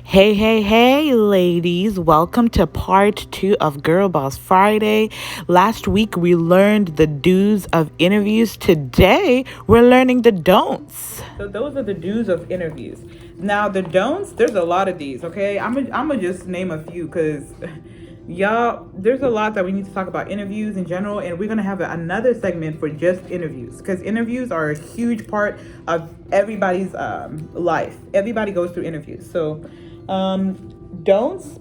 Hey, hey, hey, ladies. Welcome to part 2 of Girl Boss Friday. Last week we learned the do's of interviews. Today we're learning the don'ts. So those are the do's of interviews. Now the don'ts, there's a lot of these, okay? I'm gonna just name a few because y'all, there's a lot that we need to talk about interviews in general, and we're gonna have another segment for just interviews because interviews are a huge part of everybody's life. Everybody goes through interviews. So don'ts,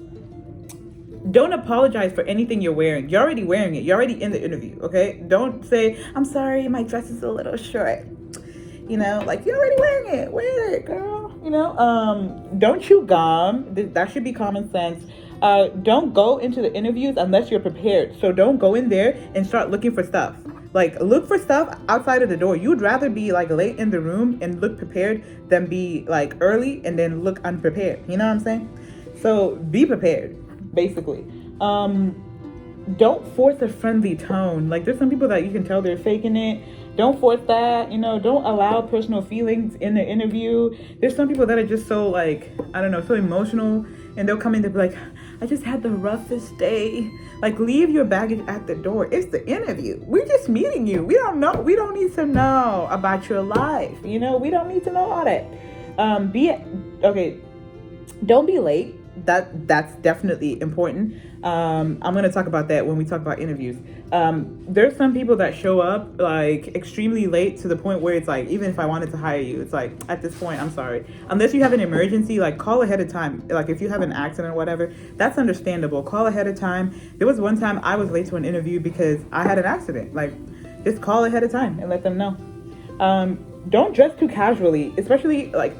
don't apologize for anything you're wearing. You're already wearing it. You're already in the interview, okay? Don't say, I'm sorry, my dress is a little short. Like you're already wearing it. Wear it, girl. Don't chew gum. That should be common sense. Don't go into the interviews unless you're prepared. So don't go in there and start looking for stuff. Like look for stuff outside of the door. You'd rather be like late in the room and look prepared than be like early and then look unprepared. You know what I'm saying? So be prepared, basically. Don't force a friendly tone. Like there's some people that you can tell they're faking it. Don't force that. Don't allow personal feelings in the interview. There's some people that are just so like, I don't know, so emotional, and they'll come in to be like, I just had the roughest day. Like leave your baggage at the door. It's the interview. We're just meeting you. We don't know. We don't need to know about your life. We don't need to know all that. Okay. Don't be late. That's definitely important. I'm going to talk about that when we talk about interviews. There's some people that show up like extremely late to the point where it's like, even if I wanted to hire you, it's like at this point, I'm sorry. Unless you have an emergency, like call ahead of time. Like if you have an accident or whatever, that's understandable. Call ahead of time. There was one time I was late to an interview because I had an accident. Like just call ahead of time and let them know. Don't dress too casually, especially like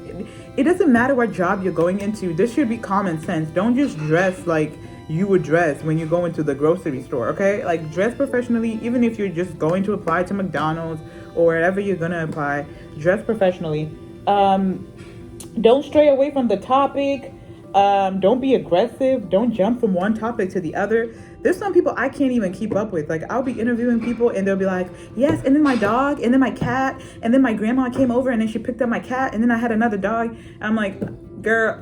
it doesn't matter what job you're going into. This should be common sense. Don't just dress like you would dress when you go into the grocery store, okay? Like dress professionally, even if you're just going to apply to McDonald's or wherever you're gonna apply, dress professionally. Don't stray away from the topic. Don't be aggressive. Don't jump from one topic to the other. There's some people I can't even keep up with. Like I'll be interviewing people and they'll be like, yes, and then my dog, and then my cat, and then my grandma came over and then she picked up my cat, and then I had another dog. I'm like, girl,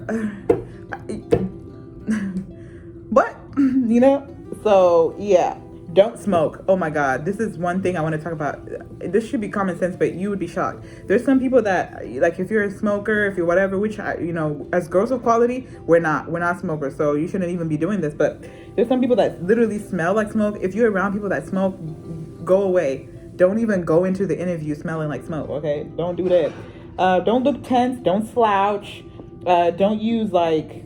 what? So yeah. Don't smoke. Oh my God. This is one thing I want to talk about. This should be common sense, but you would be shocked. There's some people that, like, if you're a smoker, if you're whatever, which, as girls of quality, we're not smokers. So you shouldn't even be doing this. But there's some people that literally smell like smoke. If you're around people that smoke, go away. Don't even go into the interview smelling like smoke. Okay. Don't do that. Don't look tense. Don't slouch. Don't use like,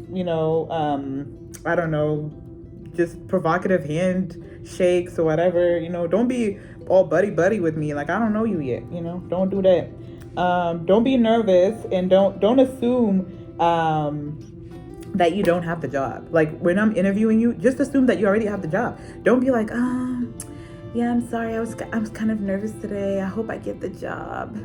I don't know, just provocative hand shakes or whatever. Don't be all buddy with me like I don't know you yet. Don't do that. Don't be nervous, and don't assume that you don't have the job. Like when I'm interviewing you, just assume that you already have the job. Don't be like, yeah, I'm sorry, I was kind of nervous today, I hope I get the job.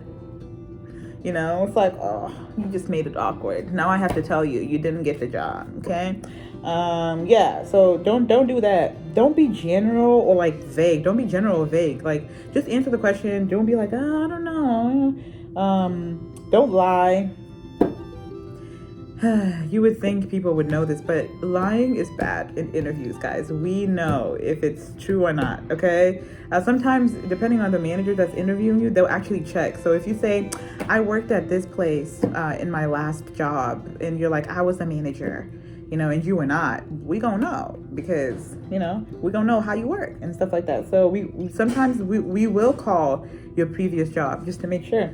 It's like, oh, you just made it awkward. Now I have to tell you didn't get the job. Okay. So don't do that. Don't be general or like vague. Don't be general or vague. Like just answer the question. Don't be like, oh, I don't know. Don't lie. You would think people would know this, but lying is bad in interviews, guys. We know if it's true or not, okay? Sometimes, depending on the manager that's interviewing you, they'll actually check. So if you say, I worked at this place in my last job, and you're like, I was the manager, and you were not, we gonna know because, we gonna know how you work and stuff like that. So we sometimes will call your previous job just to make sure.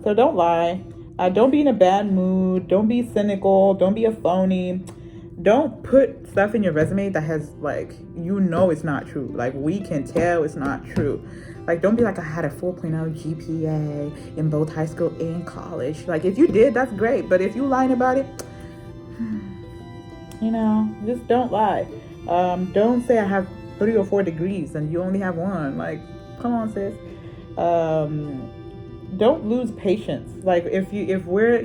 So don't lie. Don't be in a bad mood. Don't be cynical. Don't be a phony. Don't put stuff in your resume that has like, it's not true. Like we can tell it's not true. Like don't be like, I had a 4.0 GPA in both high school and college. Like if you did, that's great. But if you lying about it, just don't lie. Don't say I have 3 or 4 degrees and you only have 1. Like, come on, sis. Don't lose patience. Like if we're,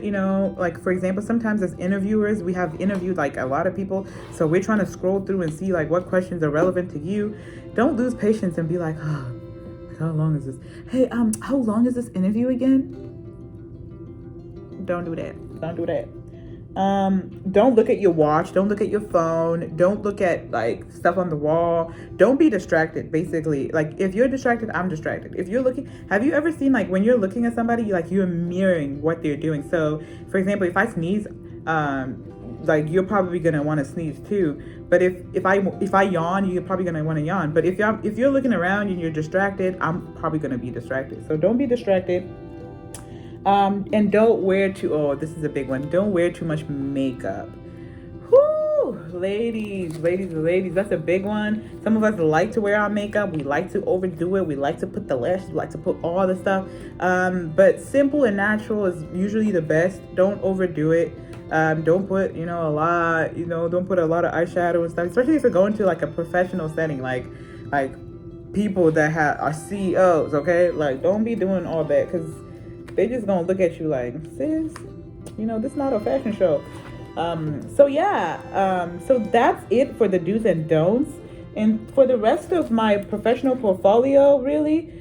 like for example, sometimes as interviewers, we have interviewed like a lot of people. So we're trying to scroll through and see like what questions are relevant to you. Don't lose patience and be like, oh, how long is this? Hey, how long is this interview again? Don't do that. Don't look at your watch, don't look at your phone, don't look at like stuff on the wall, don't be distracted. Basically, like if you're distracted, I'm distracted. If you're looking, have you ever seen like when you're looking at somebody, you're mirroring what they're doing? So for example, if I sneeze, like you're probably gonna want to sneeze too. But if I yawn, you're probably gonna want to yawn. But if you're looking around and you're distracted, I'm probably gonna be distracted. So don't be distracted. And don't wear too, oh, this is a big one. Don't wear too much makeup. Whoo, ladies, that's a big one. Some of us like to wear our makeup. We like to overdo it. We like to put the lashes, we like to put all the stuff. But simple and natural is usually the best. Don't overdo it. Don't put, a lot, don't put a lot of eyeshadow and stuff, especially if you're going to like a professional setting, like people that are CEOs, okay? Like, don't be doing all that because they just gonna look at you like, sis, this is not a fashion show. So that's it for the do's and don'ts. And for the rest of my professional portfolio, really,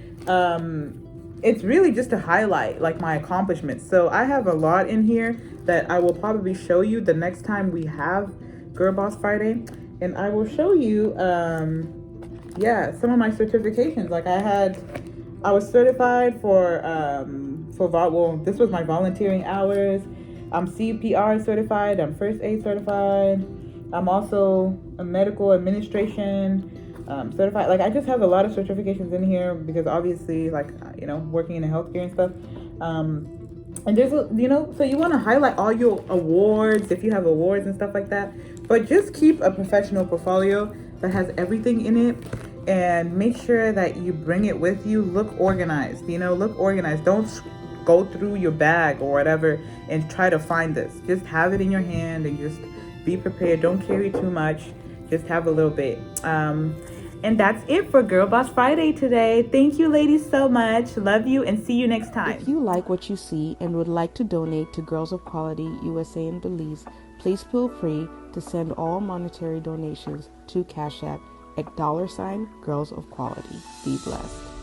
it's really just to highlight like my accomplishments. So I have a lot in here that I will probably show you the next time we have Girl Boss Friday, and I will show you, some of my certifications. Like I was certified this was my volunteering hours. I'm CPR certified. I'm first aid certified. I'm also a medical administration certified. Like I just have a lot of certifications in here because obviously, working in the healthcare and stuff. And there's so you want to highlight all your awards if you have awards and stuff like that. But just keep a professional portfolio that has everything in it. And make sure that you bring it with you. Look organized, look organized. Don't go through your bag or whatever and try to find this. Just have it in your hand and just be prepared. Don't carry too much. Just have a little bit. And that's it for Girl Boss Friday today. Thank you, ladies, so much. Love you and see you next time. If you like what you see and would like to donate to Girls of Quality USA and Belize, please feel free to send all monetary donations to Cash App at $Girls of Quality. Be blessed.